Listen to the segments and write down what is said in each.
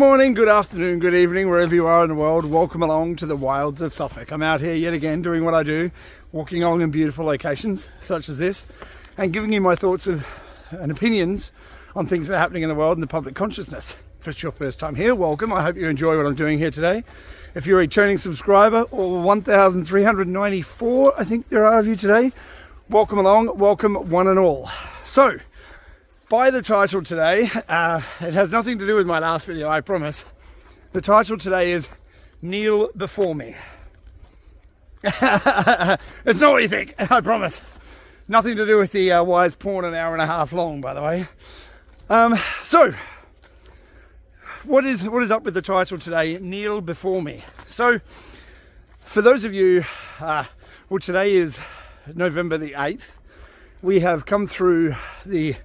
morning, good afternoon, good evening, wherever you are in the world. Welcome along to the wilds of Suffolk. I'm out here yet again doing what I do, walking along in beautiful locations such as this, and giving you my thoughts and opinions on things that are happening in the world and the public consciousness. If it's your first time here, welcome. I hope you enjoy what I'm doing here today. If you're a returning subscriber, or 1,394, I think there are of you today, welcome along, welcome one and all. So, by the title today, it has nothing to do with my last video, I promise. The title today is Kneel Before Me. It's not what you think, I promise. Nothing to do with the why is porn an hour and a half long, by the way. So, what is up with the title today? Kneel Before Me. So, for those of you, well, today is November the 8th. We have come through the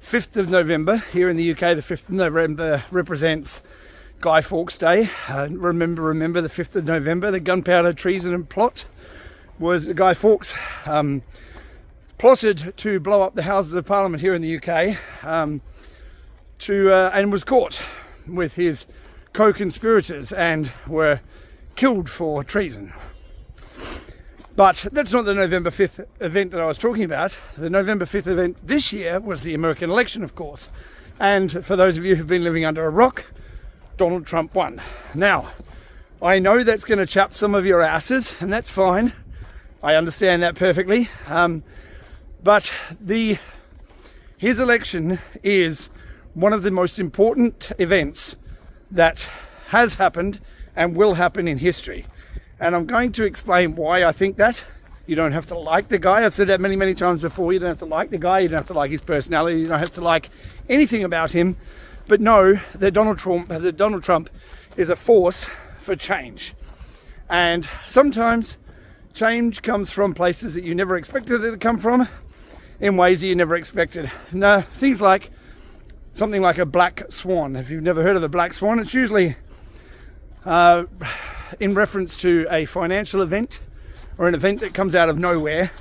5th of November. Here in the UK, the 5th of November represents Guy Fawkes Day. Remember the 5th of November, the gunpowder treason and plot was Guy Fawkes plotted to blow up the Houses of Parliament here in the UK and was caught with his co-conspirators and were killed for treason. But that's not the November 5th event that I was talking about. The November 5th event this year was the American election, of course. And for those of you who've been living under a rock, Donald Trump won. Now, I know that's going to chap some of your asses, and that's fine. I understand that perfectly. But his election is one of the most important events that has happened and will happen in history. And I'm going to explain why I think that. You don't have to like the guy. I've said that many, many times before. You don't have to like the guy. You don't have to like his personality. You don't have to like anything about him. But know that Donald Trump is a force for change. And sometimes change comes from places that you never expected it to come from, in ways that you never expected. No, things like something like a black swan. If you've never heard of a black swan, it's usually in reference to a financial event or an event that comes out of nowhere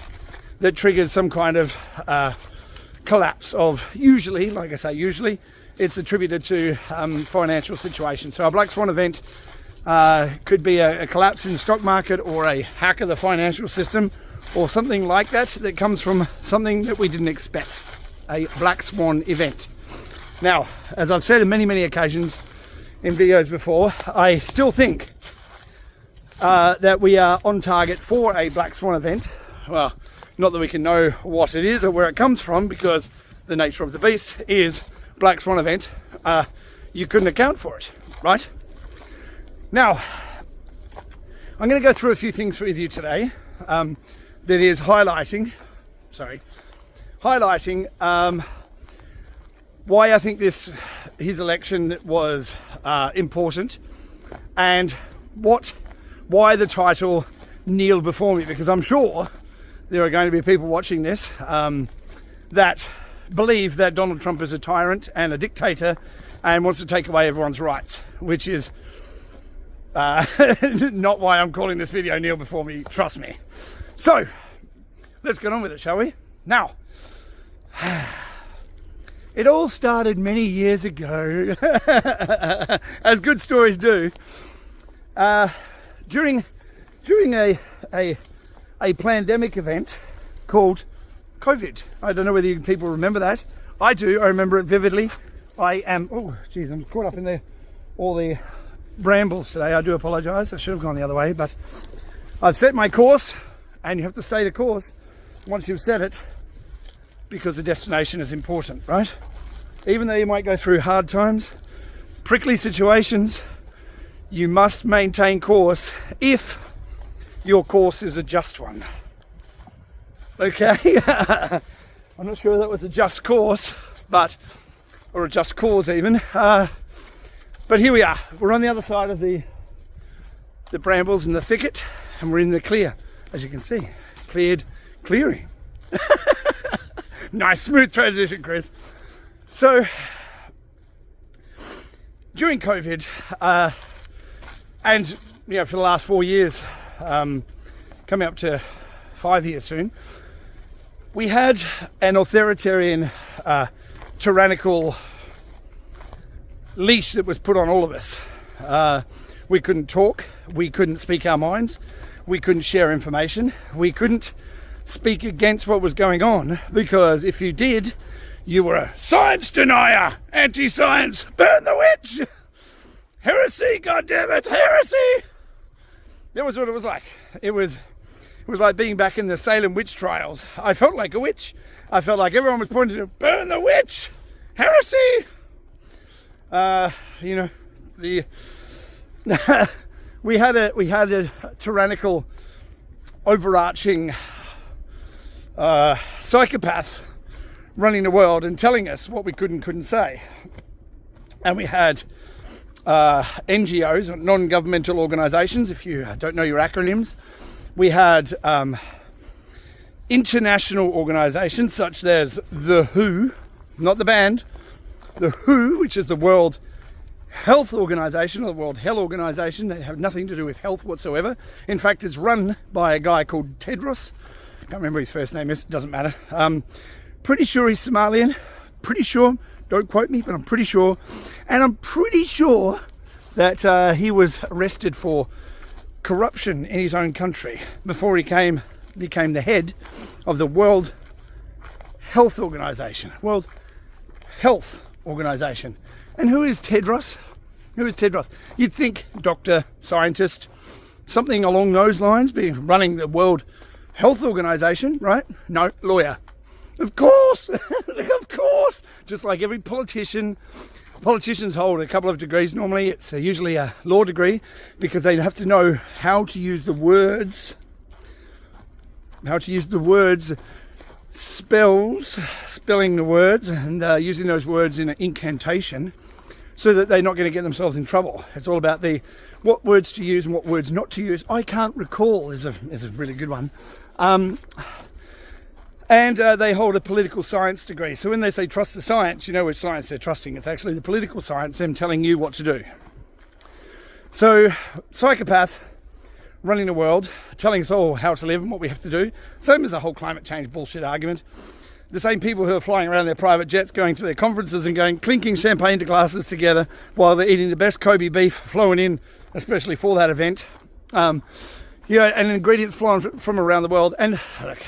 that triggers some kind of collapse of, usually, like I say, usually it's attributed to financial situations. So a black swan event could be a collapse in the stock market or a hack of the financial system or something like that that comes from something that we didn't expect, a black swan event. Now, as I've said on many, many occasions in videos before, I still think that we are on target for a black swan event. Well, not that we can know what it is or where it comes from, because the nature of the beast is black swan event. You couldn't account for it, right? Now, I'm going to go through a few things with you today that is highlighting why I think his election was important, and why the title Kneel Before Me, because I'm sure there are going to be people watching this that believe that Donald Trump is a tyrant and a dictator and wants to take away everyone's rights, which is not why I'm calling this video Kneel Before Me, trust me. So, let's get on with it, shall we? Now, it all started many years ago, as good stories do, during a pandemic event called COVID. I don't know whether you people remember that. I do. I remember it vividly. I'm caught up in all the brambles today. I do apologise. I should have gone the other way, but I've set my course, and you have to stay the course once you've set it, because the destination is important, right? Even though you might go through hard times, prickly situations, you must maintain course if your course is a just one. Okay? I'm not sure that was a just course, or a just cause even. But here we are. We're on the other side of the brambles and the thicket, and we're in the clear, as you can see. Clearing. Nice, smooth transition, Chris. So, during COVID, and for the last 4 years, coming up to 5 years soon, we had an authoritarian, tyrannical leash that was put on all of us. We couldn't talk, we couldn't speak our minds, we couldn't share information, we couldn't speak against what was going on, because if you did, you were a science denier, anti-science, burn the witch, heresy, goddammit, heresy. That was what it was like. It was like being back in the Salem witch trials. I felt like a witch. I felt like everyone was pointing to burn the witch, heresy. We had a tyrannical, overarching psychopaths running the world and telling us what we could and couldn't say. And we had NGOs, non-governmental organisations, if you don't know your acronyms. We had international organisations such as the WHO, not the band, the WHO, which is the World Health Organization, or the World Health Organization. They have nothing to do with health whatsoever. In fact, it's run by a guy called Tedros. Can't remember his first name is, doesn't matter. Pretty sure he's Somalian. Pretty sure, don't quote me, but I'm pretty sure. And I'm pretty sure that he was arrested for corruption in his own country before he became the head of the World Health Organization. World Health Organization. And who is Tedros? Who is Tedros? You'd think doctor, scientist, something along those lines, being running the World Health Organization, right? No, lawyer. Of course, of course. Just like every politician. Politicians hold a couple of degrees. Normally it's usually a law degree, because they have to know how to use the words, spelling the words, and using those words in an incantation, so that they're not going to get themselves in trouble. It's all about what words to use and what words not to use. I can't recall is a really good one. And they hold a political science degree. So when they say trust the science, you know which science they're trusting. It's actually the political science, them telling you what to do. So psychopaths running the world, telling us all how to live and what we have to do. Same as the whole climate change bullshit argument. The same people who are flying around their private jets, going to their conferences and clinking champagne to glasses together while they're eating the best Kobe beef flown in, especially for that event. And ingredients flown from around the world. And look,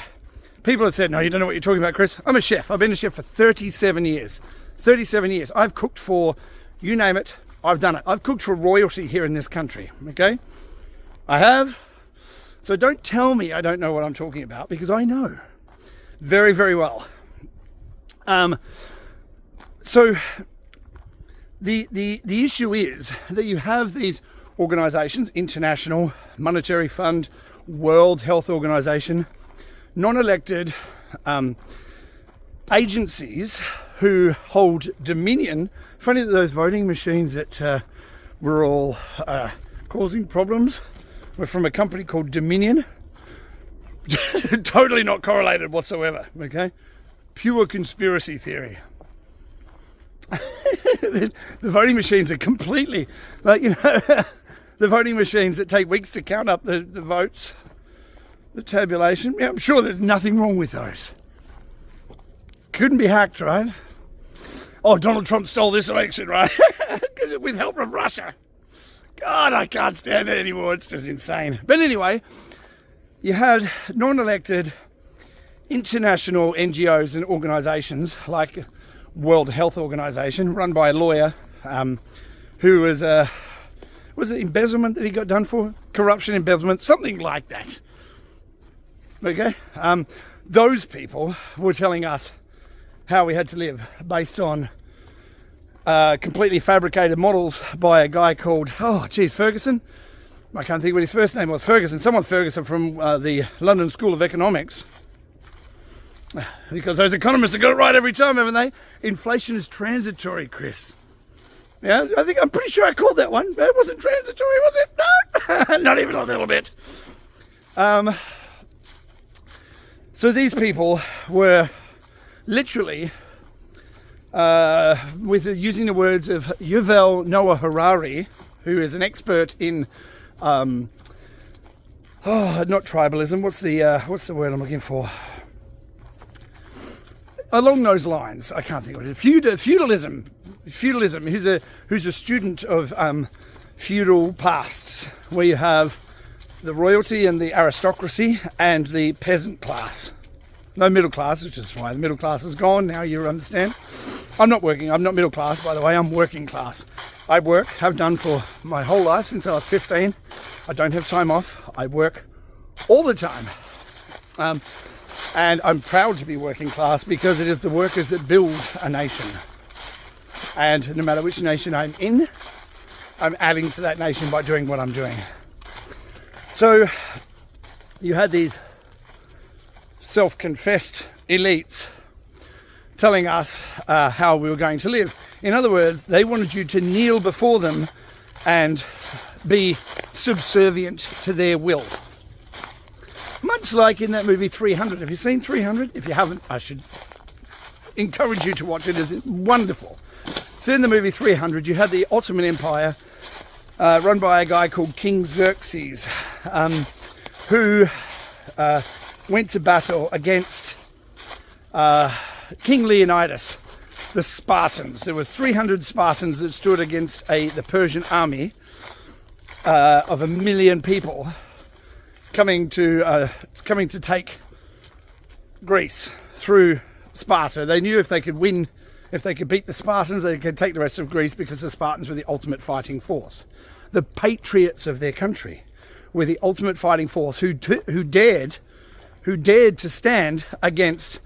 people have said, no, you don't know what you're talking about, Chris. I'm a chef. I've been a chef for 37 years. 37 years. I've cooked for, you name it, I've done it. I've cooked for royalty here in this country, okay? I have. So don't tell me I don't know what I'm talking about, because I know very, very well. So the issue is that you have these organisations, International Monetary Fund, World Health Organization, non-elected agencies who hold dominion. Funny that those voting machines that were all causing problems were from a company called Dominion. Totally not correlated whatsoever, okay? Pure conspiracy theory. The voting machines are completely, the voting machines that take weeks to count up the votes, the tabulation. Yeah, I'm sure there's nothing wrong with those. Couldn't be hacked, right? Oh, Donald Trump stole this election, right? With help of Russia. God, I can't stand it anymore. It's just insane. But anyway, you had non-elected international NGOs and organisations like World Health Organization, run by a lawyer who was it embezzlement that he got done for? Corruption, embezzlement, something like that. Okay? Those people were telling us how we had to live based on completely fabricated models by a guy called, Ferguson. I can't think what his first name was. Someone Ferguson from the London School of Economics. Because those economists have got it right every time, haven't they? Inflation is transitory, Chris. Yeah, I'm pretty sure I called that one. It wasn't transitory, was it? No, not even a little bit. So these people were literally, using the words of Yuval Noah Harari, who is an expert in, not tribalism. What's the word I'm looking for? Along those lines, I can't think of it. Feudalism. feudalism, who's a student of feudal pasts, where you have the royalty and the aristocracy and the peasant class. No middle class, which is why the middle class is gone. Now you understand. I'm not middle class, by the way. I'm working class. I work, have done for my whole life since I was 15. I don't have time off. I work all the time. And I'm proud to be working class because it is the workers that build a nation. And no matter which nation I'm in, I'm adding to that nation by doing what I'm doing. So you had these self-confessed elites telling us how we were going to live. In other words, they wanted you to kneel before them and be subservient to their will. Much like in that movie 300. Have you seen 300? If you haven't, I should encourage you to watch it. It's wonderful. So in the movie 300, you had the Ottoman Empire run by a guy called King Xerxes, who went to battle against King Leonidas, the Spartans. There was 300 Spartans that stood against the Persian army of 1 million people coming to take Greece through Sparta. They knew if they could win, if they could beat the Spartans, they could take the rest of Greece, because the Spartans were the ultimate fighting force. The patriots of their country were the ultimate fighting force who dared to stand against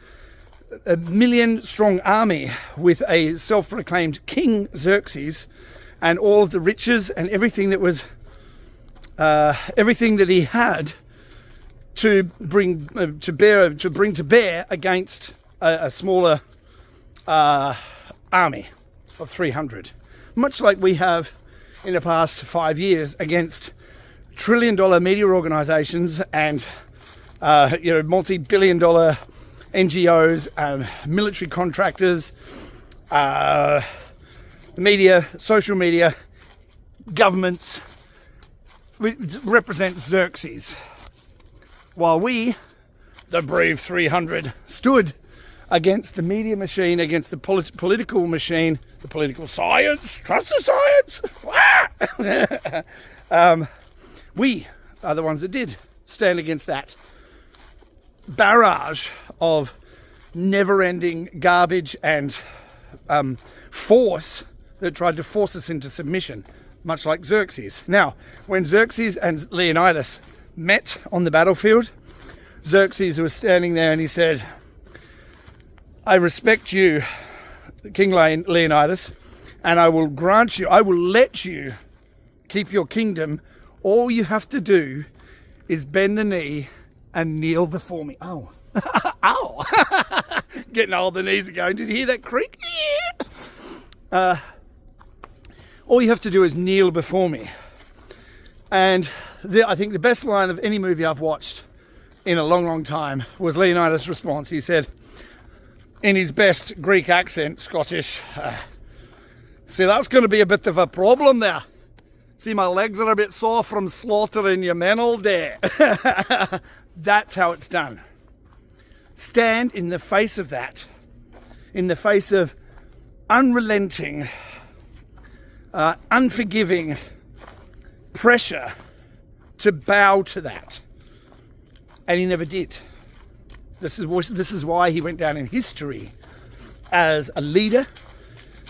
a 1 million strong army with a self-proclaimed King Xerxes and all of the riches and everything that was everything that he had to bring to bear against a smaller army of 300, much like we have in the past 5 years against trillion-dollar media organisations and multi-billion-dollar NGOs and military contractors, media, social media, governments represent Xerxes, while we, the brave 300, stood against the media machine, against the political machine, the political science, trust the science. We are the ones that did stand against that barrage of never-ending garbage and force that tried to force us into submission, much like Xerxes. Now, when Xerxes and Leonidas met on the battlefield, Xerxes was standing there and he said, "I respect you, King Leonidas, and I will let you keep your kingdom. All you have to do is bend the knee and kneel before me." Oh, ow! Getting old, the knees are going. Did you hear that creak? Yeah. All you have to do is kneel before me. And I think the best line of any movie I've watched in a long, long time was Leonidas' response. He said, in his best Greek accent, Scottish, "See, that's going to be a bit of a problem there. See, my legs are a bit sore from slaughtering your men all day." That's how it's done. Stand in the face of that, in the face of unrelenting, unforgiving pressure to bow to that. And he never did. This is why he went down in history as a leader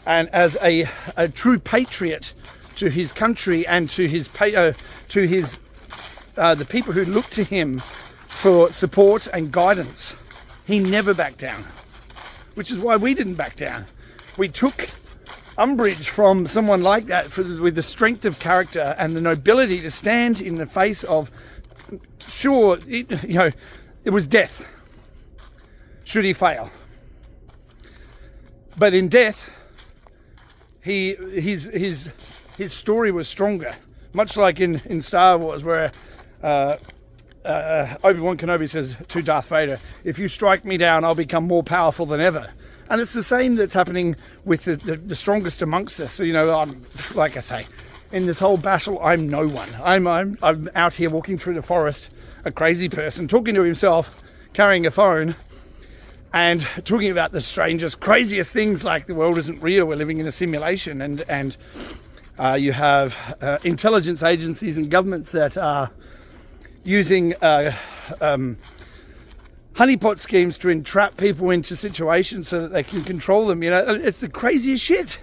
and as a true patriot to his country and to the people who looked to him for support and guidance. He never backed down, which is why we didn't back down. We took umbrage from someone like that with the strength of character and the nobility to stand in the face of, sure, it was death should he fail. But in death, his story was stronger, much like in Star Wars, where Obi-Wan Kenobi says to Darth Vader, "If you strike me down, I'll become more powerful than ever." And it's the same that's happening with the strongest amongst us. So, I'm, like I say, in this whole battle, I'm no one. I'm out here walking through the forest, a crazy person, talking to himself, carrying a phone, and talking about the strangest, craziest things like the world isn't real, we're living in a simulation, and you have intelligence agencies and governments that are using honeypot schemes to entrap people into situations so that they can control them. It's the craziest shit.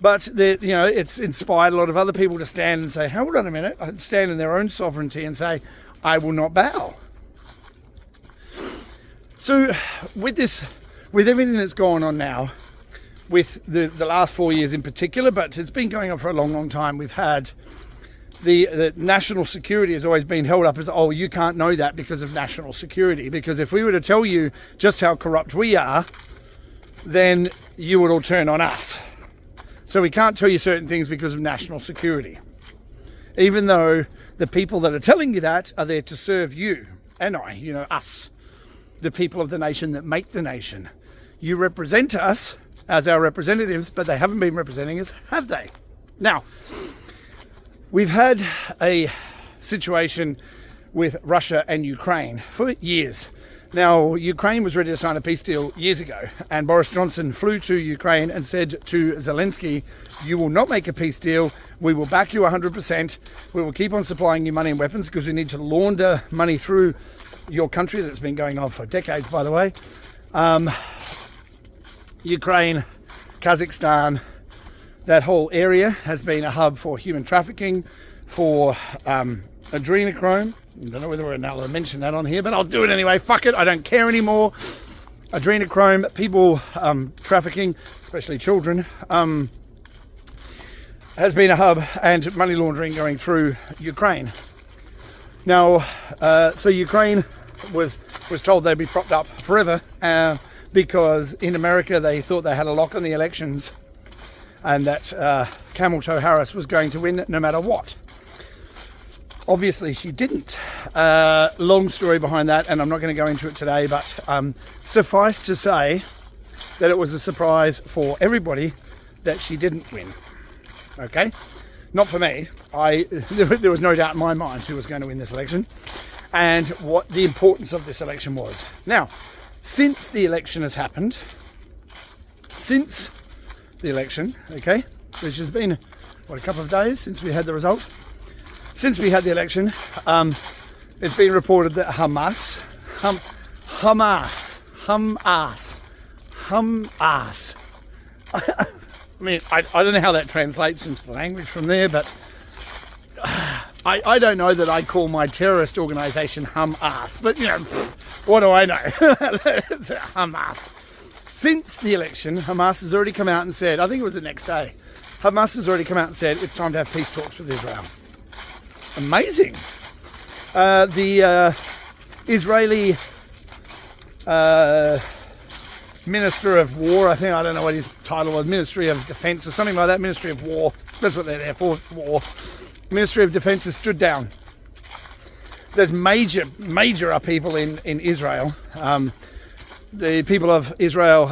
But it's inspired a lot of other people to stand and say, hold on a minute, stand in their own sovereignty and say, I will not bow. So with everything that's going on now, with the last 4 years in particular, but it's been going on for a long, long time, we've had the national security has always been held up as, oh, you can't know that because of national security. Because if we were to tell you just how corrupt we are, then you would all turn on us. So we can't tell you certain things because of national security. Even though the people that are telling you that are there to serve you and us, the people of the nation that make the nation. You represent us as our representatives, but they haven't been representing us, have they? Now, we've had a situation with Russia and Ukraine for years. Now, Ukraine was ready to sign a peace deal years ago, and Boris Johnson flew to Ukraine and said to Zelensky, you will not make a peace deal, we will back you 100%, we will keep on supplying you money and weapons because we need to launder money through your country. That's been going on for decades, by the way. Ukraine, Kazakhstan, that whole area has been a hub for human trafficking, for adrenochrome. I don't know whether we're allowed to mention that on here, but I'll do it anyway. Fuck it, I don't care anymore. Adrenochrome, people trafficking, especially children, has been a hub, and money laundering going through Ukraine. Now, so Ukraine was told they'd be propped up forever because in America they thought they had a lock on the elections and that Camel Toe Harris was going to win no matter what. Obviously she didn't. Long story behind that, and I'm not going to go into it today, but suffice to say that it was a surprise for everybody that she didn't win. Okay? Not for me. There was no doubt in my mind who was going to win this election and what the importance of this election was. Now, since the election has happened, okay, which has been, a couple of days since we had the result, since we had the election, it's been reported that Hamas, I mean, I don't know how that translates into the language from there, but I don't know that I call my terrorist organisation Hamas, but what do I know? It's Hamas. Since the election, Hamas has already come out and said, I think it was the next day, Hamas has already come out and said it's time to have peace talks with Israel. Amazing. The Israeli Minister of War, I don't know what his title was, Ministry of Defence or something like that, Ministry of War, that's what they're there for, war. Ministry of Defence has stood down. There's major upheaval in Israel. The people of Israel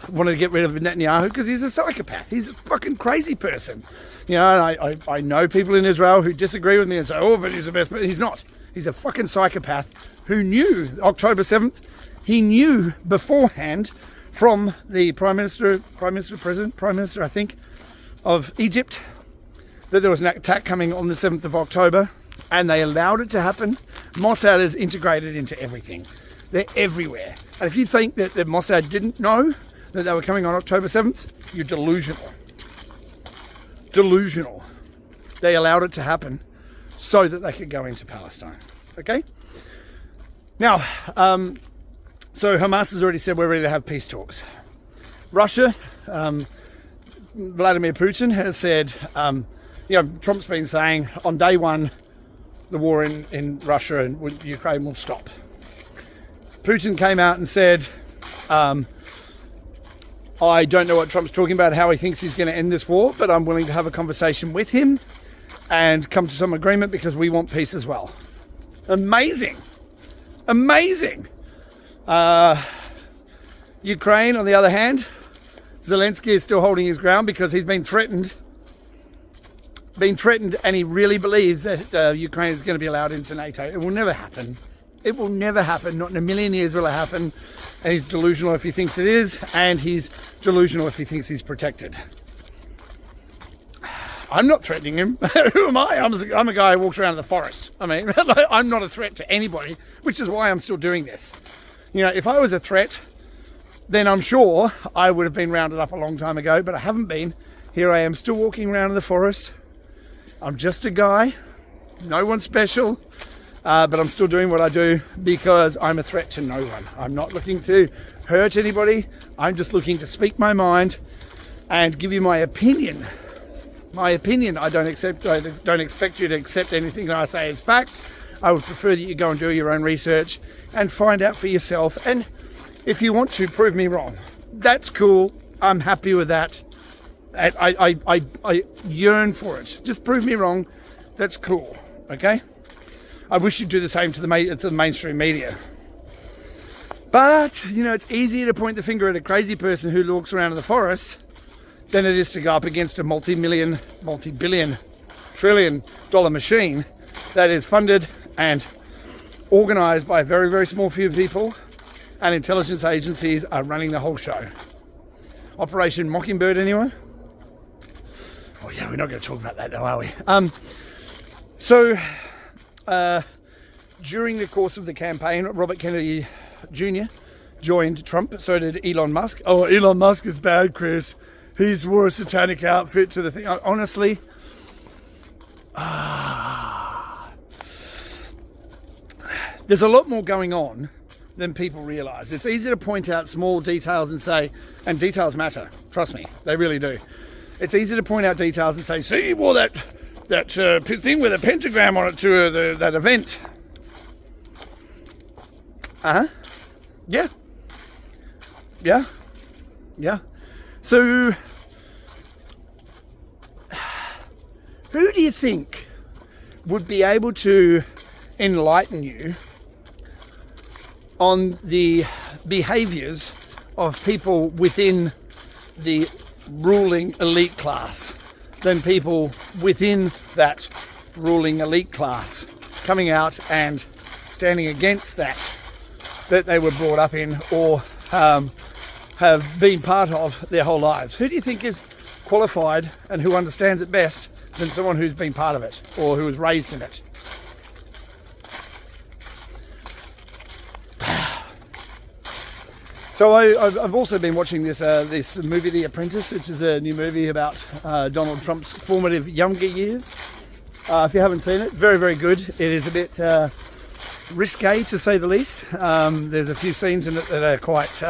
wanted to get rid of Netanyahu because he's a psychopath. He's a fucking crazy person. I know people in Israel who disagree with me and say, oh, but he's the best. But he's not. He's a fucking psychopath who knew October 7th. He knew beforehand from the Prime Minister, I think, of Egypt, that there was an attack coming on the 7th of October, and they allowed it to happen. Mossad is integrated into everything. They're everywhere. And if you think that the Mossad didn't know that they were coming on October 7th, you're delusional. Delusional. They allowed it to happen so that they could go into Palestine. Okay? Now, so Hamas has already said we're ready to have peace talks. Russia, Vladimir Putin has said, Trump's been saying on day one, the war in Russia and Ukraine will stop. Putin came out and said, I don't know what Trump's talking about, how he thinks he's going to end this war, but I'm willing to have a conversation with him and come to some agreement because we want peace as well. Amazing. Amazing. Ukraine, on the other hand, Zelensky is still holding his ground because he's been threatened, and he really believes that Ukraine is going to be allowed into NATO. It will never happen. It will never happen. Not in a million years will it happen. And he's delusional if he thinks it is, and he's delusional if he thinks he's protected. I'm not threatening him. Who am I? I'm a guy who walks around in the forest. I mean, I'm not a threat to anybody, which is why I'm still doing this. You know, if I was a threat, then I'm sure I would have been rounded up a long time ago, but I haven't been. Here I am still walking around in the forest. I'm just a guy, no one special, but I'm still doing what I do because I'm a threat to no one. I'm not looking to hurt anybody. I'm just looking to speak my mind and give you my opinion. My opinion. I don't expect you to accept anything that I say as fact. I would prefer that you go and do your own research and find out for yourself. And if you want to prove me wrong, that's cool. I'm happy with that. I yearn for it. Just prove me wrong. That's cool. Okay? I wish you'd do the same to the mainstream media. But, you know, it's easier to point the finger at a crazy person who walks around in the forest than it is to go up against a multi-billion, trillion-dollar machine that is funded and organised by a very, very small few people, and intelligence agencies are running the whole show. Operation Mockingbird, anyone? Oh yeah, we're not going to talk about that though, are we? During the course of the campaign, Robert Kennedy Jr. joined Trump, so did Elon Musk. Oh, Elon Musk is bad, Chris. He's wore a satanic outfit to the thing. Honestly, there's a lot more going on than people realise. It's easy to point out small details and say, and details matter, trust me, they really do. It's easy to point out details and say, see, he wore that thing with a pentagram on it to that event. Yeah. So, who do you think would be able to enlighten you on the behaviours of people within the ruling elite class than people within that ruling elite class coming out and standing against that they were brought up in or have been part of their whole lives? Who do you think is qualified and who understands it best than someone who's been part of it or who was raised in it? So I've also been watching this movie, The Apprentice, which is a new movie about Donald Trump's formative younger years. If you haven't seen it, very, very good. It is a bit risque, to say the least. There's a few scenes in it that are quite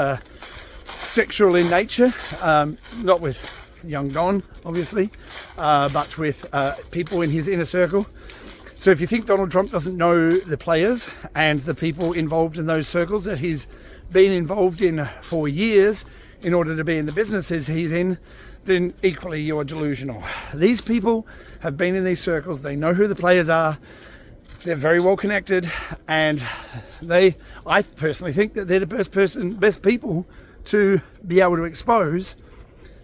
sexual in nature, not with young Don, obviously, but with people in his inner circle. So if you think Donald Trump doesn't know the players and the people involved in those circles that he's been involved in for years in order to be in the businesses he's in, then equally you're delusional. These people have been in these circles, they know who the players are, they're very well connected, and I personally think that they're the best people to be able to expose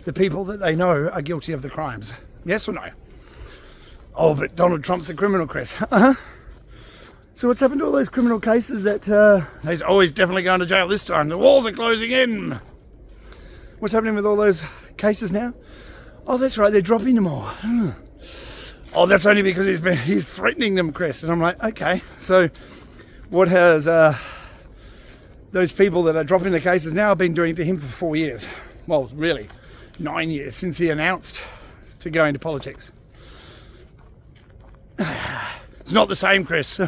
the people that they know are guilty of the crimes. Yes or no? Oh, but Donald Trump's a criminal, Chris. So what's happened to all those criminal cases that he's always definitely going to jail this time? The walls are closing in. What's happening with all those cases now? Oh, that's right, they're dropping them all. Oh, that's only because he's threatening them, Chris. And I'm like, okay. So what has those people that are dropping the cases now been doing to him for 4 years? Well, really, 9 years since he announced to go into politics. It's not the same, Chris. So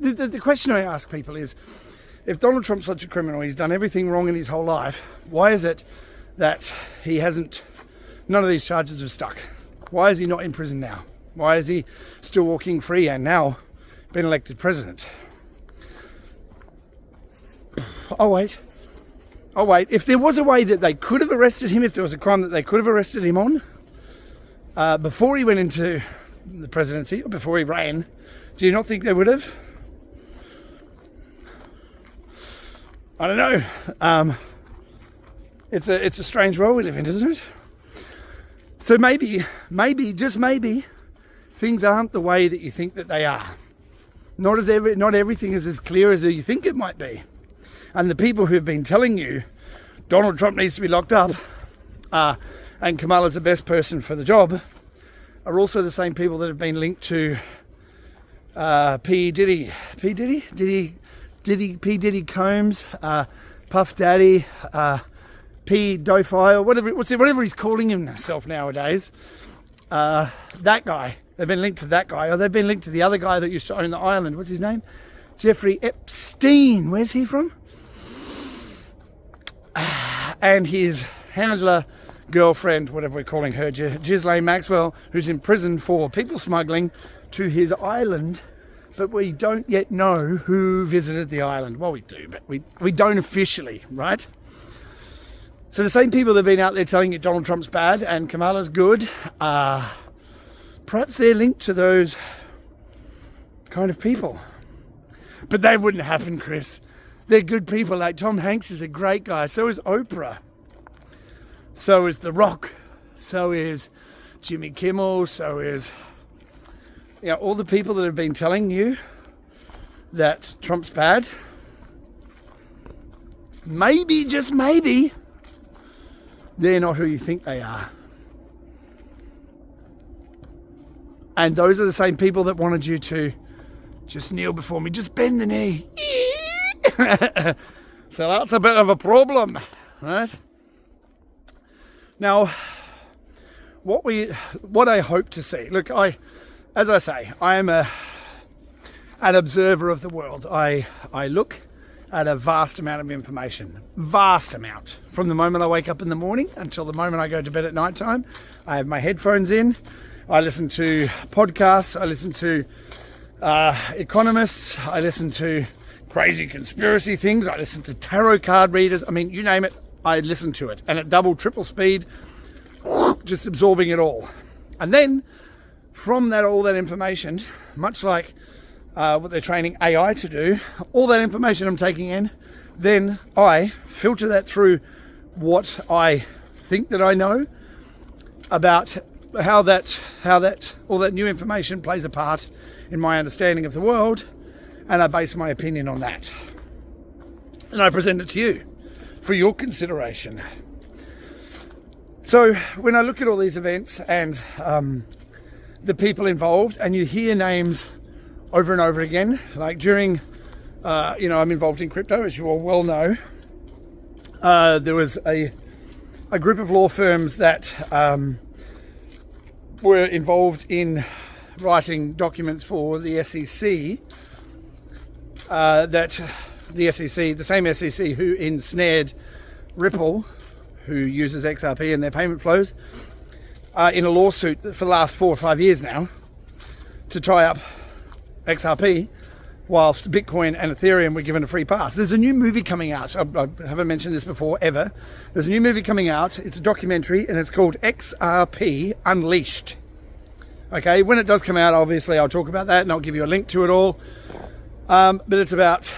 the question I ask people is, if Donald Trump's such a criminal, he's done everything wrong in his whole life, why is it that none of these charges have stuck? Why is he not in prison now? Why is he still walking free and now been elected president? Oh wait. If there was a way that they could have arrested him, if there was a crime that they could have arrested him on, before he went into the presidency, or before he ran, do you not think they would have? I don't know. It's a strange world we live in, isn't it? So maybe, just maybe, things aren't the way that you think that they are. Not everything is as clear as you think it might be. And the people who have been telling you Donald Trump needs to be locked up and Kamala's the best person for the job are also the same people that have been linked to P. Diddy Combs, Puff Daddy, P. Dophile, whatever he's calling himself nowadays. That guy. They've been linked to that guy, or they've been linked to the other guy that used to own the island. What's his name? Jeffrey Epstein. Where's he from? And his handler, girlfriend, whatever we're calling her, Ghislaine Maxwell, who's in prison for people smuggling to his island. But we don't yet know who visited the island. Well, we do, but we don't officially, right? So the same people that have been out there telling you Donald Trump's bad and Kamala's good, perhaps they're linked to those kind of people. But that wouldn't happen, Chris. They're good people. Like Tom Hanks is a great guy. So is Oprah. So is The Rock. So is Jimmy Kimmel. So is, all the people that have been telling you that Trump's bad. Maybe, just maybe, they're not who you think they are. And those are the same people that wanted you to just kneel before me, just bend the knee. So that's a bit of a problem, right? Now, what I hope to see, look, as I say, I am an observer of the world. I look at a vast amount of information, vast amount. From the moment I wake up in the morning until the moment I go to bed at night time, I have my headphones in. I listen to podcasts. I listen to economists. I listen to crazy conspiracy things. I listen to tarot card readers. I mean, you name it, I listen to it. And at double, triple speed, just absorbing it all. And then from that, all that information, much like what they're training AI to do, all that information I'm taking in, then I filter that through what I think that I know about how all that new information plays a part in my understanding of the world, and I base my opinion on that. And I present it to you for your consideration. So when I look at all these events and the people involved, and you hear names over and over again, like during, I'm involved in crypto, as you all well know. There was a group of law firms that were involved in writing documents for the SEC, that the SEC, the same SEC who ensnared Ripple, who uses XRP in their payment flows, in a lawsuit for the last 4 or 5 years now to tie up XRP, whilst Bitcoin and Ethereum were given a free pass. There's a new movie coming out. I haven't mentioned this before, ever. There's a new movie coming out. It's a documentary, and it's called XRP Unleashed. Okay, when it does come out, obviously I'll talk about that, and I'll give you a link to it all. But it's about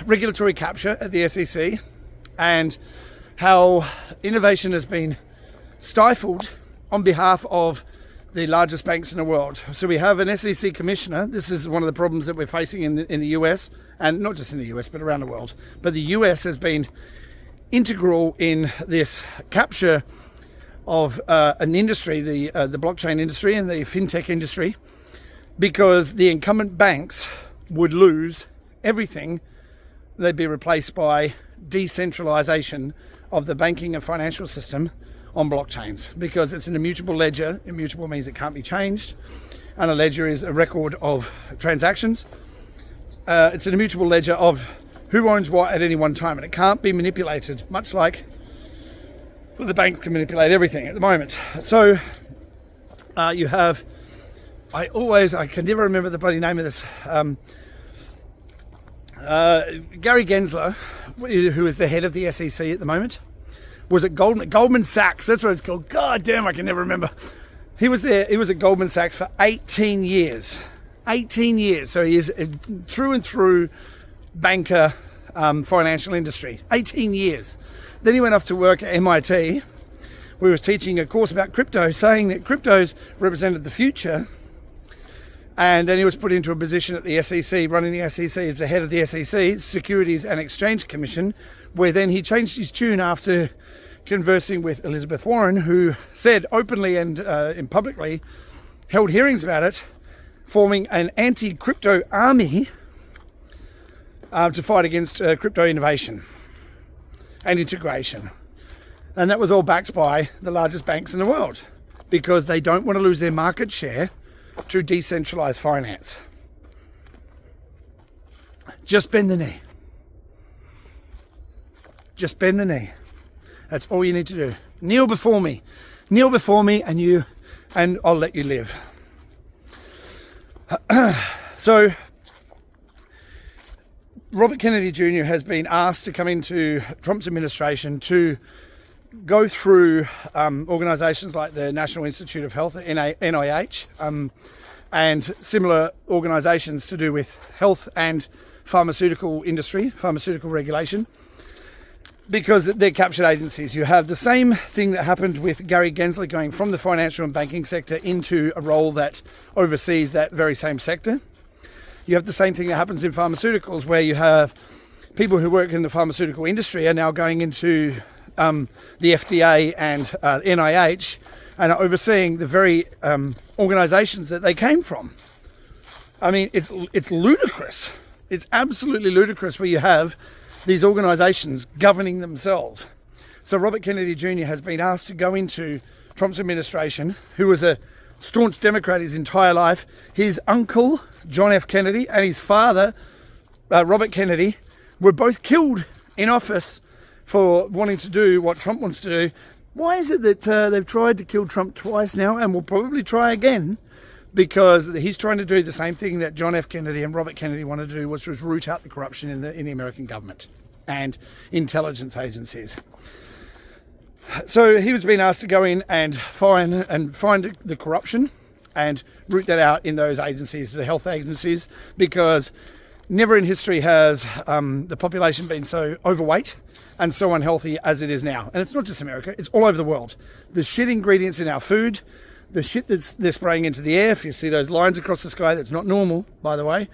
regulatory capture at the SEC and how innovation has been stifled on behalf of the largest banks in the world. So we have an SEC commissioner. This is one of the problems that we're facing in the US, and not just in the US, but around the world. But the US has been integral in this capture of an industry, the blockchain industry and the fintech industry, because the incumbent banks would lose everything. They'd be replaced by decentralization of the banking and financial system on blockchains, because it's an immutable ledger. Immutable means it can't be changed, and a ledger is a record of transactions. It's an immutable ledger of who owns what at any one time, and it can't be manipulated, much like the banks can manipulate everything at the moment. So you have, I can never remember the bloody name of this, Gary Gensler, who is the head of the SEC at the moment, was at Goldman Sachs, that's what it's called. God damn, I can never remember. He was at Goldman Sachs for 18 years. 18 years. So he is through and through banker, financial industry. 18 years. Then he went off to work at MIT, where he was teaching a course about crypto, saying that cryptos represented the future. And then he was put into a position at the SEC, running the SEC as the head of the SEC, Securities and Exchange Commission, where then he changed his tune after conversing with Elizabeth Warren, who said openly and publicly, held hearings about it, forming an anti-crypto army to fight against crypto innovation and integration. And that was all backed by the largest banks in the world, because they don't want to lose their market share to decentralized finance. Just bend the knee. Just bend the knee. That's all you need to do. Kneel before me. Kneel before me and I'll let you live. So, Robert Kennedy Jr. has been asked to come into Trump's administration to go through organisations like the National Institute of Health, NIH, and similar organisations to do with health and pharmaceutical industry, pharmaceutical regulation, because they're captured agencies. You have the same thing that happened with Gary Gensler going from the financial and banking sector into a role that oversees that very same sector. You have the same thing that happens in pharmaceuticals, where you have people who work in the pharmaceutical industry are now going into the FDA and NIH and are overseeing the very organisations that they came from. I mean, it's ludicrous. It's absolutely ludicrous where you have these organisations governing themselves. So Robert Kennedy Jr. has been asked to go into Trump's administration, who was a staunch Democrat his entire life. His uncle, John F. Kennedy, and his father, Robert Kennedy, were both killed in office for wanting to do what Trump wants to do. Why is it that they've tried to kill Trump twice now and will probably try again? Because he's trying to do the same thing that John F. Kennedy and Robert Kennedy wanted to do, which was root out the corruption in the American government and intelligence agencies. So he was being asked to go in and find the corruption and root that out in those agencies, the health agencies, because never in history has the population been so overweight and so unhealthy as it is now. And it's not just America, it's all over the world. The shit ingredients in our food, the shit they're spraying into the air, if you see those lines across the sky, that's not normal, by the way.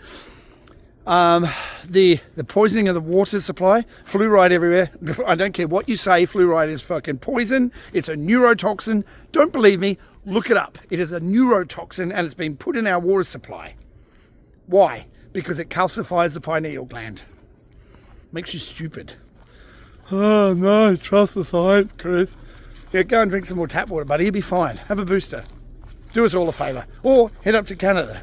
The poisoning of the water supply, fluoride everywhere. I don't care what you say, fluoride is fucking poison. It's a neurotoxin. Don't believe me, look it up. It is a neurotoxin and it's been put in our water supply. Why? Because it calcifies the pineal gland. Makes you stupid. Oh no, trust the science, Chris. Yeah, go and drink some more tap water, buddy. You'll be fine. Have a booster. Do us all a favour. Or head up to Canada.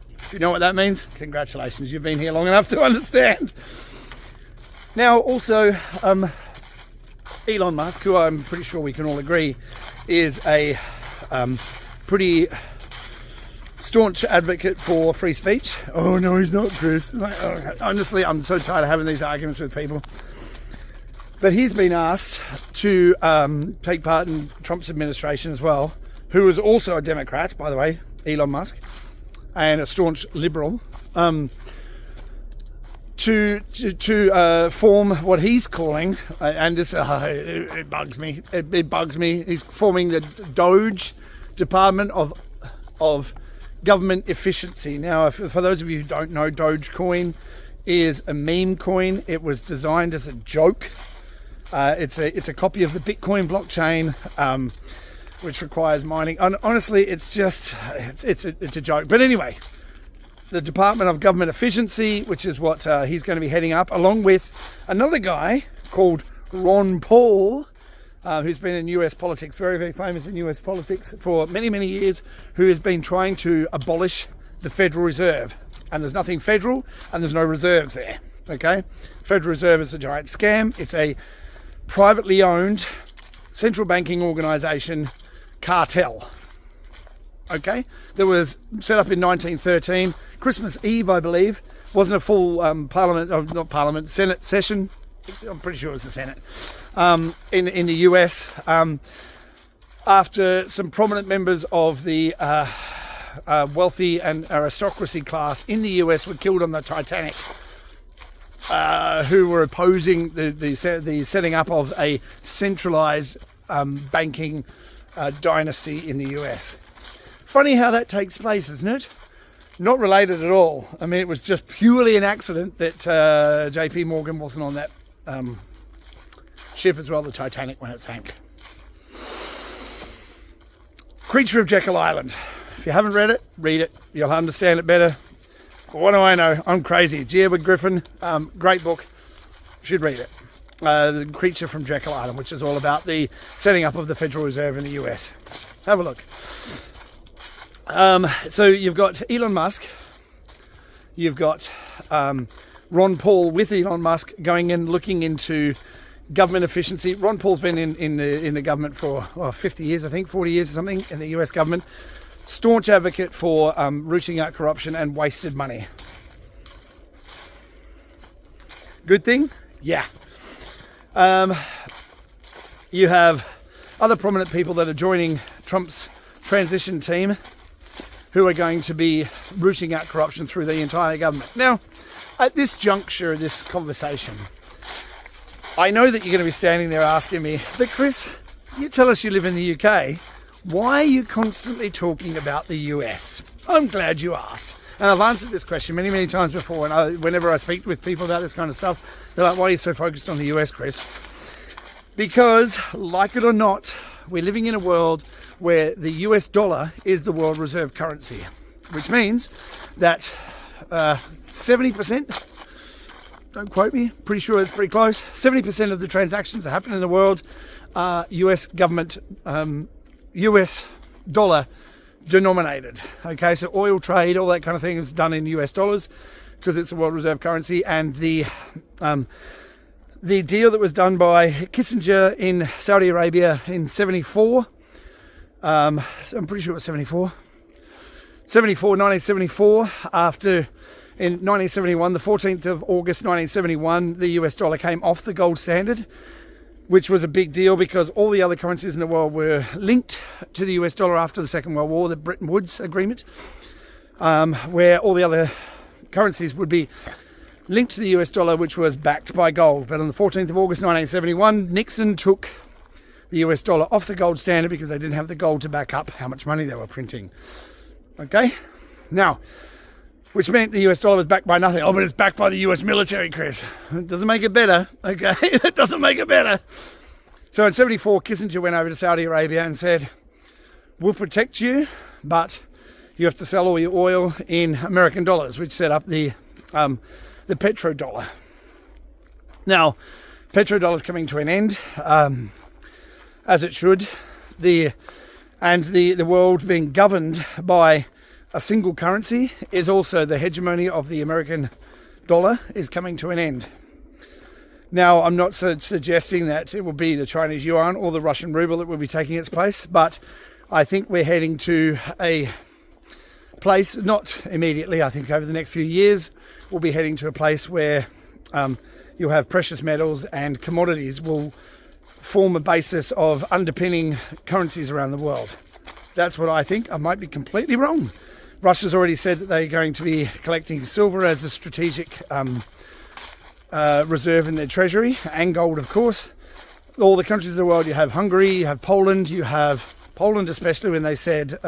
If you know what that means, congratulations. You've been here long enough to understand. Now, also, Elon Musk, who I'm pretty sure we can all agree is a pretty staunch advocate for free speech. Oh, no, he's not, Chris. Honestly, I'm so tired of having these arguments with people. But he's been asked to take part in Trump's administration as well, who is also a Democrat, by the way, Elon Musk, and a staunch liberal, to form what he's calling, and this it bugs me. It bugs me. He's forming the Doge Department of Government Efficiency. Now, for those of you who don't know, Dogecoin is a meme coin. It was designed as a joke. It's a copy of the Bitcoin blockchain, which requires mining. Honestly, it's a joke. But anyway, the Department of Government Efficiency, which is what he's going to be heading up, along with another guy called Ron Paul, who's been in US politics, very, very famous in US politics for many, many years, who has been trying to abolish the Federal Reserve. And there's nothing federal and there's no reserves there. Okay? Federal Reserve is a giant scam. It's a privately owned central banking organisation cartel. Okay, that was set up in 1913. Christmas Eve, I believe, wasn't a full Senate session. I'm pretty sure it was the Senate in the US. After some prominent members of the wealthy and aristocracy class in the US were killed on the Titanic, who were opposing the setting up of a centralised banking dynasty in the US. Funny how that takes place, isn't it? Not related at all. I mean, it was just purely an accident that JP Morgan wasn't on that ship as well, the Titanic, when it sank. Creature of Jekyll Island. If you haven't read it, read it. You'll understand it better. But what do I know? I'm crazy. G. Griffin, great book. Should read it. The Creature from Jekyll Island, which is all about the setting up of the Federal Reserve in the US. Have a look. So you've got Elon Musk. You've got Ron Paul with Elon Musk going in looking into government efficiency. Ron Paul's been in the government for 50 years, I think, 40 years or something, in the US government. Staunch advocate for rooting out corruption and wasted money. Good thing? Yeah. You have other prominent people that are joining Trump's transition team who are going to be rooting out corruption through the entire government. Now, at this juncture of this conversation, I know that you're going to be standing there asking me, but Chris, you tell us you live in the UK. Why are you constantly talking about the US? I'm glad you asked. And I've answered this question many, many times before. And whenever I speak with people about this kind of stuff, they're like, why are you so focused on the US, Chris? Because, like it or not, we're living in a world where the US dollar is the world reserve currency, which means that 70%, don't quote me, pretty sure it's pretty close, 70% of the transactions that happen in the world are US government, US dollar denominated. Okay, so oil trade, all that kind of thing is done in US dollars because it's a world reserve currency. And the deal that was done by Kissinger in Saudi Arabia in 74, I'm pretty sure it was 1974, after in 1971, the 14th of August 1971, the US dollar came off the gold standard, which was a big deal because all the other currencies in the world were linked to the US dollar after the Second World War, the Bretton Woods Agreement, where all the other currencies would be linked to the US dollar, which was backed by gold. But on the 14th of August 1971, Nixon took the US dollar off the gold standard because they didn't have the gold to back up how much money they were printing. Okay? Now, which meant the US dollar was backed by nothing. Oh, but it's backed by the US military, Chris. It doesn't make it better, okay? It doesn't make it better. So in 74, Kissinger went over to Saudi Arabia and said, we'll protect you, but you have to sell all your oil in American dollars, which set up the petrodollar. Now, petrodollar is coming to an end, as it should. The world being governed by a single currency is also the hegemony of the American dollar is coming to an end. Now, I'm not suggesting that it will be the Chinese yuan or the Russian ruble that will be taking its place, but I think we're heading to a place, not immediately, I think over the next few years, we'll be heading to a place where you'll have precious metals and commodities will form a basis of underpinning currencies around the world. That's what I think. I might be completely wrong. Russia's already said that they're going to be collecting silver as a strategic reserve in their treasury, and gold, of course. All the countries of the world, you have Hungary, you have Poland especially, when they said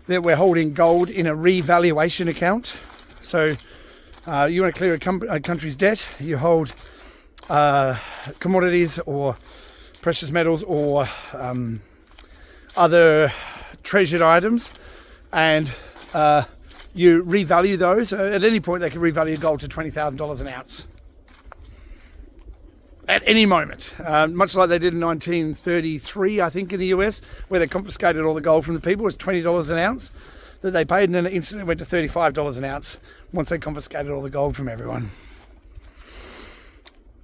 that we're holding gold in a revaluation account. So you want to clear a country's debt, you hold commodities or precious metals or other treasured items, and you revalue those. At any point they can revalue gold to $20,000 an ounce. At any moment, much like they did in 1933, I think, in the US, where they confiscated all the gold from the people. It was $20 an ounce that they paid, and then it instantly went to $35 an ounce once they confiscated all the gold from everyone.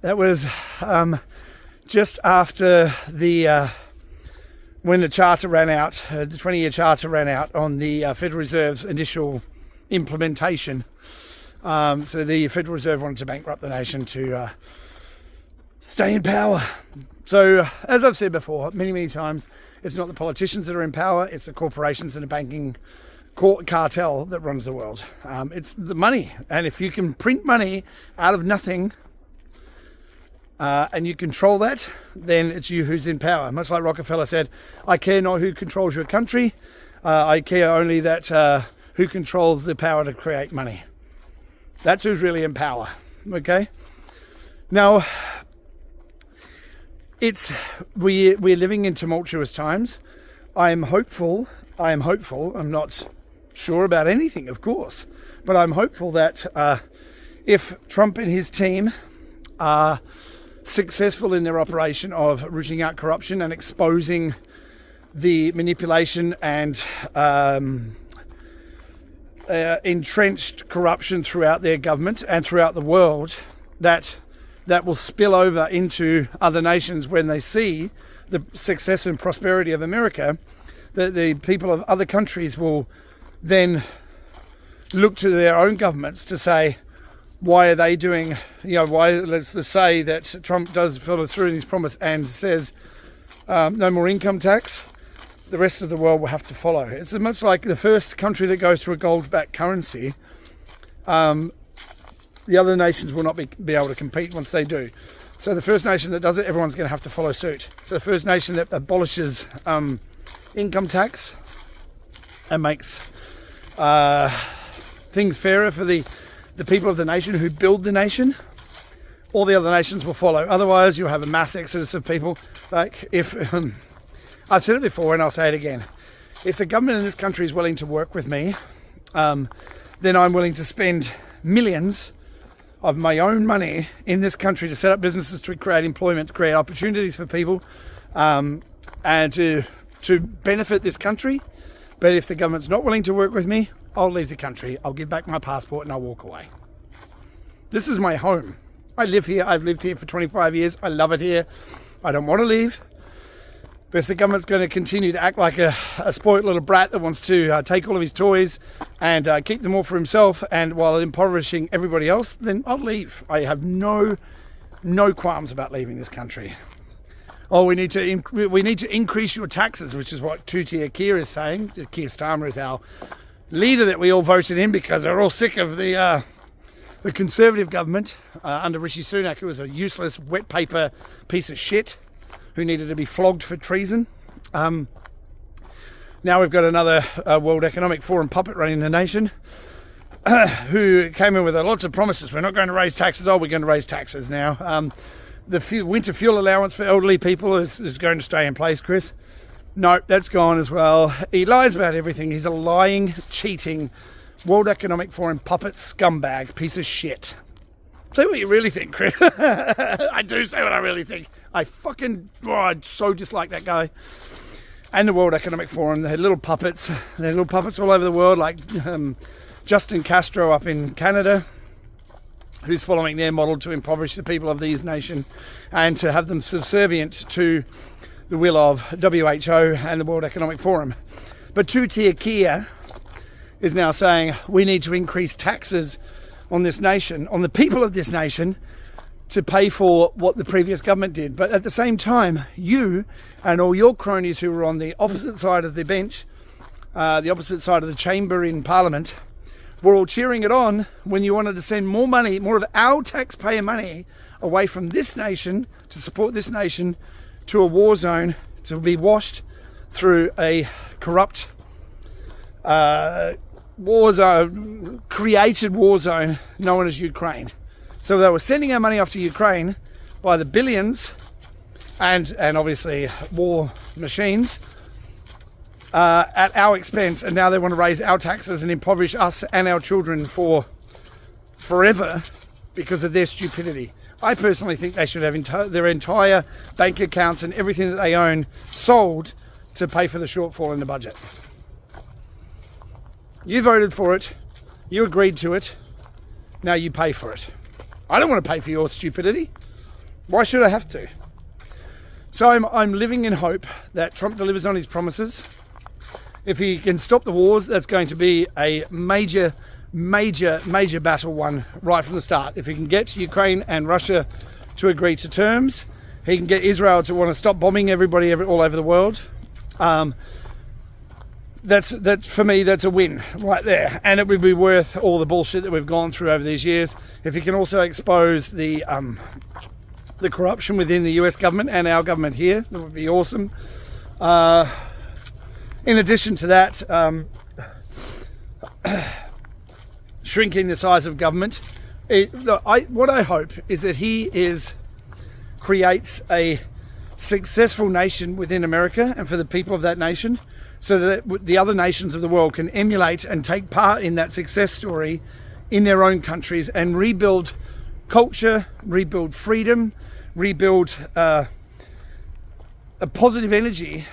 That was just after when the charter ran out, the 20-year charter ran out on the Federal Reserve's initial implementation. So the Federal Reserve wanted to bankrupt the nation to stay in power. So, as I've said before, many, many times, it's not the politicians that are in power, it's the corporations and the banking cartel that runs the world. It's the money. And if you can print money out of nothing, and you control that, then it's you who's in power. Much like Rockefeller said, I care not who controls your country, I care only that who controls the power to create money. That's who's really in power. Okay? Now, we're living in tumultuous times. I am hopeful. I'm not sure about anything, of course, but I'm hopeful that if Trump and his team are successful in their operation of rooting out corruption and exposing the manipulation and entrenched corruption throughout their government and throughout the world, that will spill over into other nations when they see the success and prosperity of America, that the people of other countries will then look to their own governments to say, why are they doing, let's just say that Trump does follow through in his promise and says no more income tax. The rest of the world will have to follow. It's much like the first country that goes to a gold-backed currency. The other nations will not be able to compete once they do. So the first nation that does it, everyone's going to have to follow suit. So the first nation that abolishes income tax and makes things fairer for the people of the nation who build the nation, all the other nations will follow. Otherwise, you'll have a mass exodus of people. Like if I've said it before and I'll say it again. If the government in this country is willing to work with me, then I'm willing to spend millions of my own money in this country to set up businesses, to create employment, to create opportunities for people, and to benefit this country. But if the government's not willing to work with me, I'll leave the country. I'll give back my passport and I'll walk away. This is my home. I live here. I've lived here for 25 years. I love it here. I don't want to leave. But if the government's going to continue to act like a spoilt little brat that wants to take all of his toys and keep them all for himself, and while impoverishing everybody else, then I'll leave. I have no qualms about leaving this country. Oh, we need to increase your taxes, which is what two-tier Keir is saying. Keir Starmer is our leader that we all voted in because they're all sick of the Conservative government under Rishi Sunak, who was a useless wet paper piece of shit who needed to be flogged for treason. Now we've got another World Economic Forum puppet running the nation who came in with lots of promises. We're not going to raise taxes. Oh, we're going to raise taxes now. The winter fuel allowance for elderly people is going to stay in place, Chris. No, that's gone as well. He lies about everything. He's a lying, cheating, World Economic Forum puppet scumbag piece of shit. Say what you really think, Chris. I do say what I really think. I so dislike that guy. And the World Economic Forum, they're little puppets. They're little puppets all over the world, like Justin Castro up in Canada, who's following their model to impoverish the people of these nations and to have them subservient to the will of WHO and the World Economic Forum. But two-tier Keir is now saying we need to increase taxes on this nation, on the people of this nation, to pay for what the previous government did. But at the same time, you and all your cronies who were on the opposite side of the bench, the opposite side of the chamber in Parliament, were all cheering it on when you wanted to send more money, more of our taxpayer money, away from this nation to support this nation to a war zone to be washed through a corrupt created war zone known as Ukraine. So they were sending our money off to Ukraine by the billions and obviously war machines at our expense, and now they want to raise our taxes and impoverish us and our children for forever because of their stupidity. I personally think they should have their entire bank accounts and everything that they own sold to pay for the shortfall in the budget. You voted for it, you agreed to it, now you pay for it. I don't want to pay for your stupidity. Why should I have to? So I'm living in hope that Trump delivers on his promises. If he can stop the wars, that's going to be a major battle won right from the start. If he can get Ukraine and Russia to agree to terms, he can get Israel to want to stop bombing everybody all over the world. That's for me, that's a win right there, and it would be worth all the bullshit that we've gone through over these years. If he can also expose the corruption within the US government and our government here, that would be awesome. In addition to that, shrinking the size of government. What I hope is that he creates a successful nation within America and for the people of that nation, so that the other nations of the world can emulate and take part in that success story in their own countries and rebuild culture, rebuild freedom, rebuild a positive energy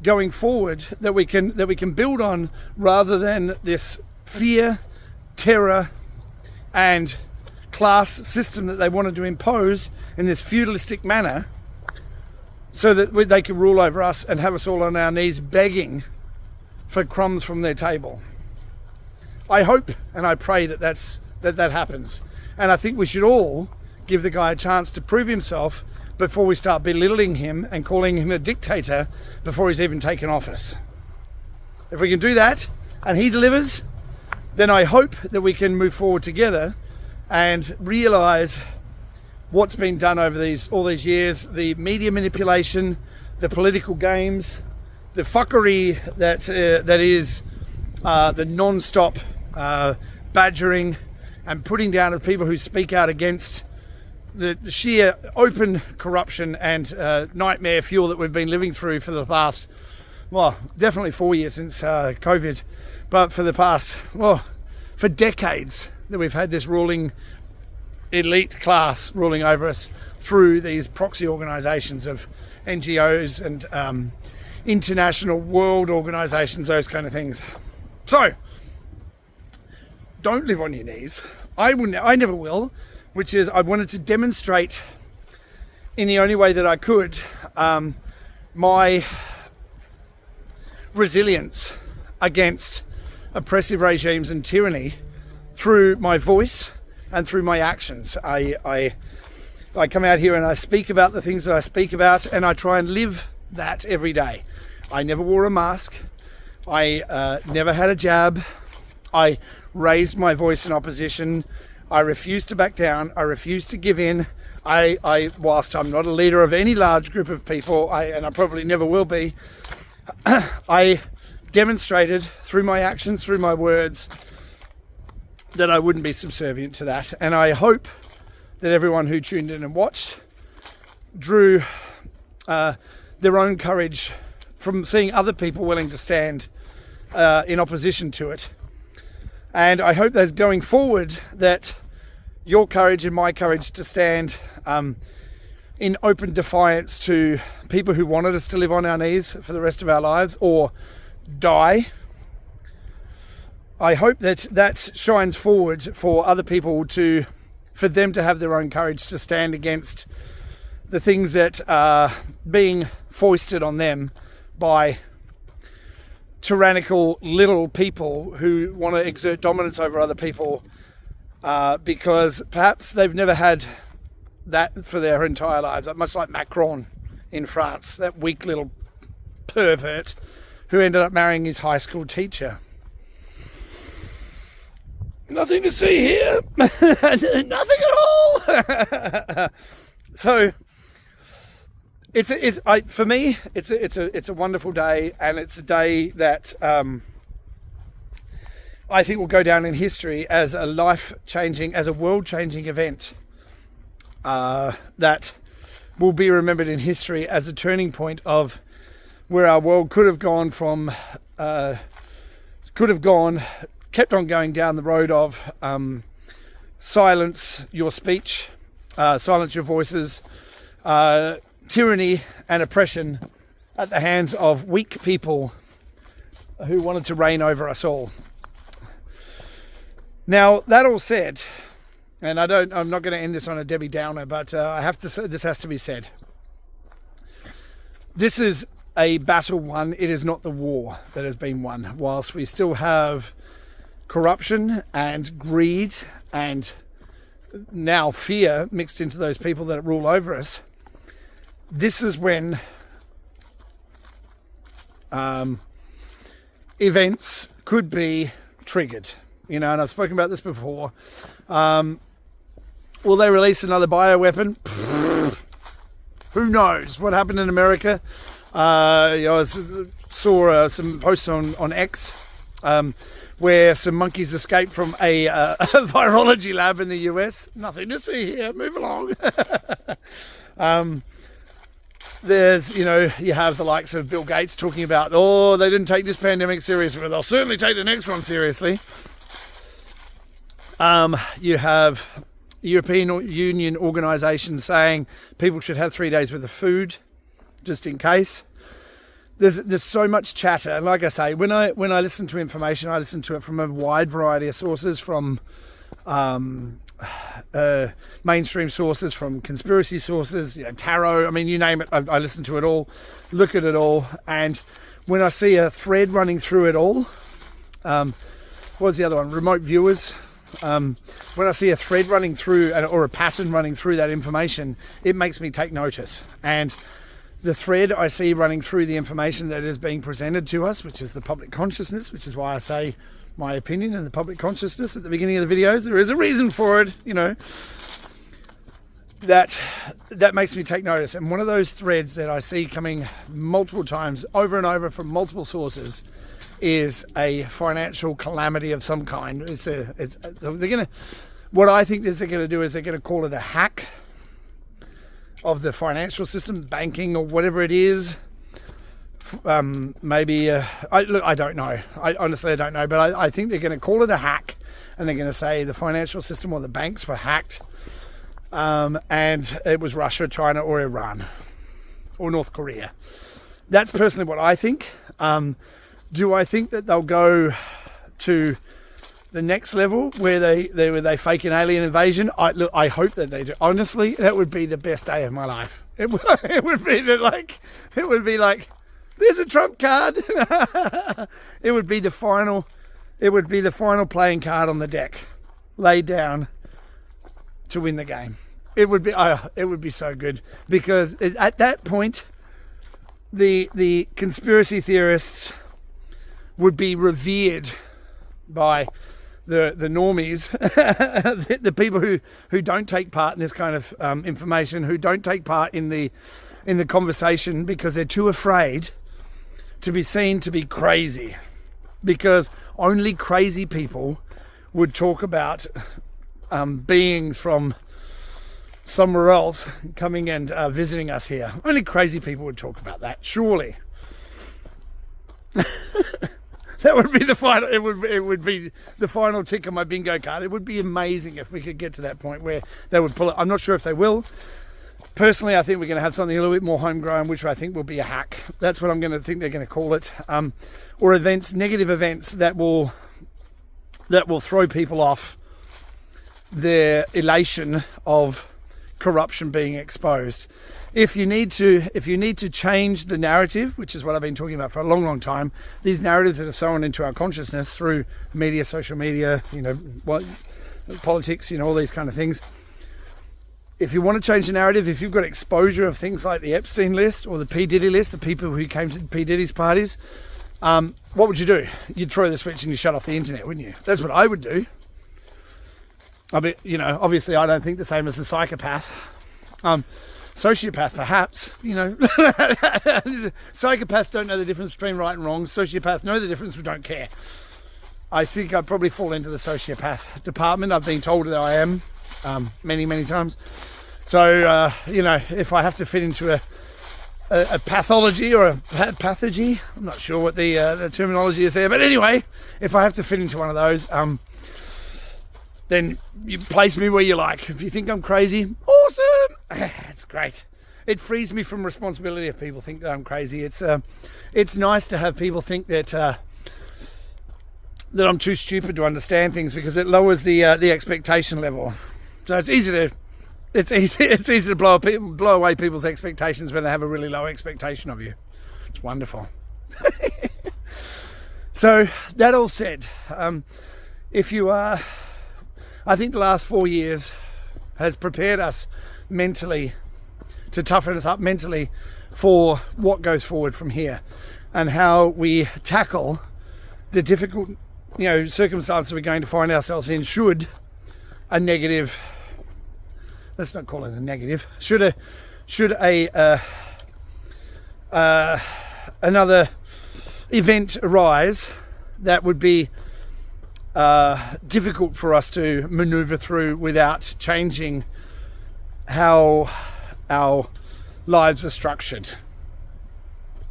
going forward that we can build on, rather than this fear, terror, and class system that they wanted to impose in this feudalistic manner, so that they can rule over us and have us all on our knees begging for crumbs from their table. I hope and I pray that happens. And I think we should all give the guy a chance to prove himself before we start belittling him and calling him a dictator before he's even taken office. If we can do that and he delivers, then I hope that we can move forward together and realise what's been done over all these years, the media manipulation, the political games, the fuckery that is the non-stop badgering and putting down of people who speak out against the sheer open corruption and nightmare fuel that we've been living through for the past, definitely 4 years since COVID, but for the past, for decades that we've had this ruling elite class ruling over us through these proxy organisations of NGOs and international world organisations, those kind of things. So, don't live on your knees. I never will, which is I wanted to demonstrate in the only way that I could my resilience against oppressive regimes and tyranny through my voice and through my actions. I come out here and I speak about the things that I speak about, and I try and live that every day. I never wore a mask. I never had a jab. I raised my voice in opposition. I refused to back down. I refused to give in. Whilst I'm not a leader of any large group of people, and I probably never will be, I demonstrated through my actions, through my words, that I wouldn't be subservient to that. And I hope that everyone who tuned in and watched drew their own courage from seeing other people willing to stand in opposition to it. And I hope that going forward that your courage and my courage to stand in open defiance to people who wanted us to live on our knees for the rest of our lives or die, I hope that shines forward for other people for them to have their own courage to stand against the things that are being foisted on them by tyrannical little people who want to exert dominance over other people because perhaps they've never had that for their entire lives. Much like Macron in France, that weak little pervert who ended up marrying his high school teacher. Nothing to see here. Nothing at all. So for me, it's a wonderful day, and it's a day that I think will go down in history as a life-changing, as a world-changing event that will be remembered in history as a turning point of where our world kept on going down the road of silence your speech, silence your voices, tyranny and oppression at the hands of weak people who wanted to reign over us all. Now, that all said, and I'm not going to end this on a Debbie Downer, but I have to say, this has to be said. This is a battle won. It is not the war that has been won. Whilst we still have corruption and greed and now fear mixed into those people that rule over us, this is when events could be triggered. And I've spoken about this before. Will they release another bioweapon? Who knows? What happened in America? I saw some posts on X where some monkeys escaped from a virology lab in the US. Nothing to see here. Move along. There's, you have the likes of Bill Gates talking about, they didn't take this pandemic seriously, but they'll certainly take the next one seriously. You have European Union organisations saying people should have 3 days worth of food, just in case. There's so much chatter, and like I say, when I listen to information, I listen to it from a wide variety of sources, from mainstream sources, from conspiracy sources, tarot. I mean, you name it. I listen to it all, look at it all, and when I see a thread running through it all, what was the other one? Remote viewers. When I see a thread running through, or a pattern running through that information, it makes me take notice. And the thread I see running through the information that is being presented to us, which is the public consciousness, which is why I say my opinion in the public consciousness at the beginning of the videos. There is a reason for it, that makes me take notice. And one of those threads that I see coming multiple times over and over from multiple sources is a financial calamity of some kind. What I think they're going to do is they're going to call it a hack of the financial system, banking or whatever it is. I don't know. I don't know, but I think they're going to call it a hack, and they're going to say the financial system or the banks were hacked, and it was Russia, China, or Iran, or North Korea. That's personally what I think. Do I think that they'll go to the next level where they fake an alien invasion? I hope that they do. Honestly, that would be the best day of my life. It would be like there's a trump card. It would be the final playing card on the deck, laid down to win the game. It would be so good, because at that point, the conspiracy theorists would be revered by the normies, the people who don't take part in this kind of information, who don't take part in the conversation because they're too afraid to be seen to be crazy, because only crazy people would talk about beings from somewhere else coming and visiting us here. Only crazy people would talk about that, surely. That would be the final. It would be the final tick on my bingo card. It would be amazing if we could get to that point where they would pull it. I'm not sure if they will. Personally, I think we're going to have something a little bit more homegrown, which I think will be a hack. That's what I'm going to think they're going to call it, or events, negative events that will throw people off their elation of corruption being exposed. If you need to change the narrative, which is what I've been talking about for a long, long time, these narratives that are sown into our consciousness through media, social media, politics, all these kind of things. If you want to change the narrative, if you've got exposure of things like the Epstein list or the P. Diddy list, the people who came to P. Diddy's parties, what would you do? You'd throw the switch and you shut off the internet, wouldn't you? That's what I would do. I mean, obviously I don't think the same as the psychopath. Sociopath, perhaps, Psychopaths don't know the difference between right and wrong. Sociopaths know the difference, but don't care. I think I'd probably fall into the sociopath department. I've been told that I am many, many times. So, if I have to fit into a pathology or a pathogy, I'm not sure what the terminology is there. But anyway, if I have to fit into one of those, then you place me where you like. If you think I'm crazy, awesome. It's great. It frees me from responsibility if people think that I'm crazy. It's nice to have people think that I'm too stupid to understand things, because it lowers the expectation level. So it's easy to blow away people's expectations when they have a really low expectation of you. It's wonderful. So that all said, if you are, I think the last 4 years has prepared us mentally, to toughen us up mentally for what goes forward from here, and how we tackle the difficult, circumstances we're going to find ourselves in should a negative, let's not call it a negative, should another event arise that would be difficult for us to maneuver through without changing how our lives are structured.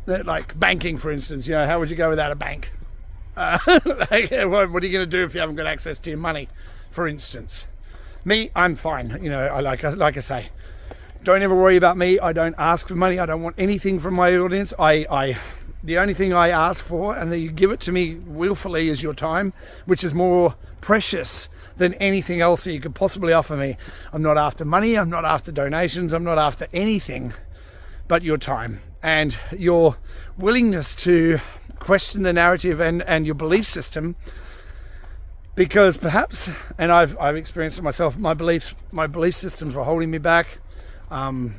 Like banking, for instance, how would you go without a bank? What are you going to do if you haven't got access to your money, for instance? Me, I'm fine. Like I say, don't ever worry about me. I don't ask for money. I don't want anything from my audience. The only thing I ask for, and that you give it to me willfully, is your time, which is more precious than anything else that you could possibly offer me. I'm not after money. I'm not after donations. I'm not after anything but your time and your willingness to question the narrative and your belief system. Because perhaps, and I've experienced it myself, my belief systems were holding me back. And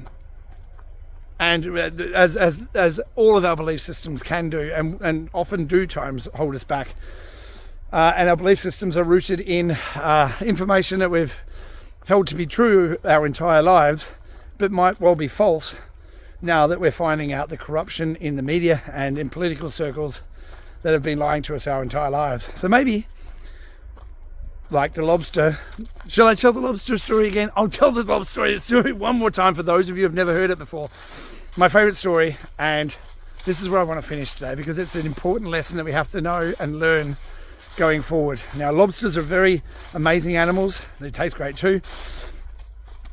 as all of our belief systems can do, and often do times hold us back. And our belief systems are rooted in information that we've held to be true our entire lives, but might well be false now that we're finding out the corruption in the media and in political circles that have been lying to us our entire lives. So maybe, like the lobster, shall I tell the lobster story again? I'll tell the lobster story one more time for those of you who have never heard it before. My favourite story, and this is where I want to finish today because it's an important lesson that we have to know and learn going forward. Now, lobsters are very amazing animals. They taste great too.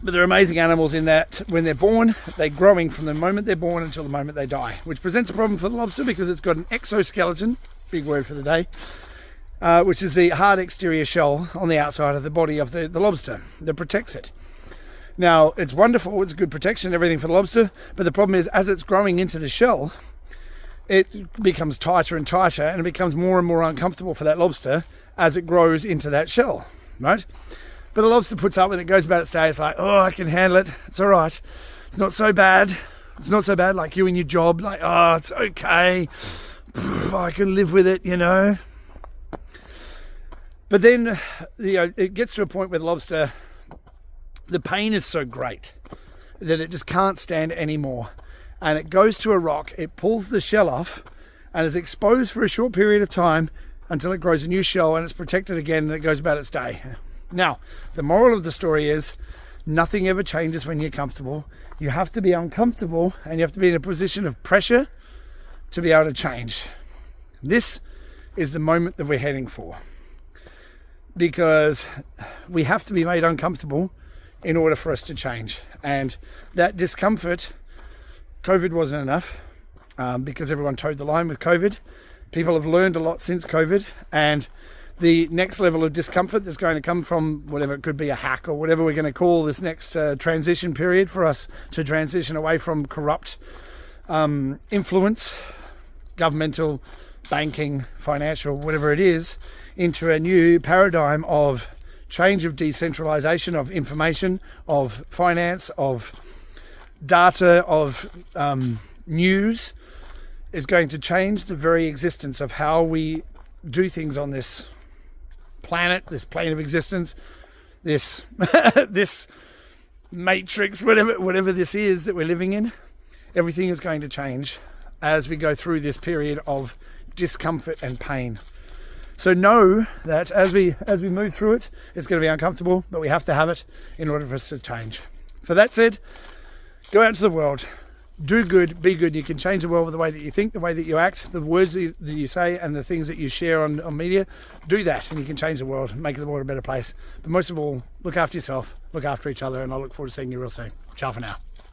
But they're amazing animals in that when they're born, they're growing from the moment they're born until the moment they die, which presents a problem for the lobster because it's got an exoskeleton, big word for the day, which is the hard exterior shell on the outside of the body of the lobster that protects it. Now, it's wonderful, it's good protection, everything for the lobster, but the problem is as it's growing into the shell, it becomes tighter and tighter, and it becomes more and more uncomfortable for that lobster as it grows into that shell, right? But the lobster puts up with it, goes about its day, it's like, oh, I can handle it, it's all right, it's not so bad. It's not so bad like you and your job, like, oh, it's okay, I can live with it, But then, it gets to a point where the lobster, the pain is so great that it just can't stand anymore. And it goes to a rock, it pulls the shell off, and is exposed for a short period of time until it grows a new shell and it's protected again and it goes about its day. Now, the moral of the story is nothing ever changes when you're comfortable. You have to be uncomfortable and you have to be in a position of pressure to be able to change. This is the moment that we're heading for, because we have to be made uncomfortable in order for us to change. And that discomfort, COVID wasn't enough, because everyone towed the line with COVID. People have learned a lot since COVID, and the next level of discomfort that's going to come from whatever it could be, a hack or whatever we're going to call this next transition period for us to transition away from corrupt influence, governmental, banking, financial, whatever it is, into a new paradigm of change, of decentralization of information, of finance, of data, of news, is going to change the very existence of how we do things on this planet, this plane of existence, this this matrix, whatever this is that we're living in. Everything is going to change as we go through this period of discomfort and pain. So know that as we move through it, it's going to be uncomfortable, but we have to have it in order for us to change. So that said, go out into the world, do good, be good. You can change the world with the way that you think, the way that you act, the words that you say, and the things that you share on media. Do that, and you can change the world and make the world a better place. But most of all, look after yourself, look after each other, and I look forward to seeing you real soon. Ciao for now.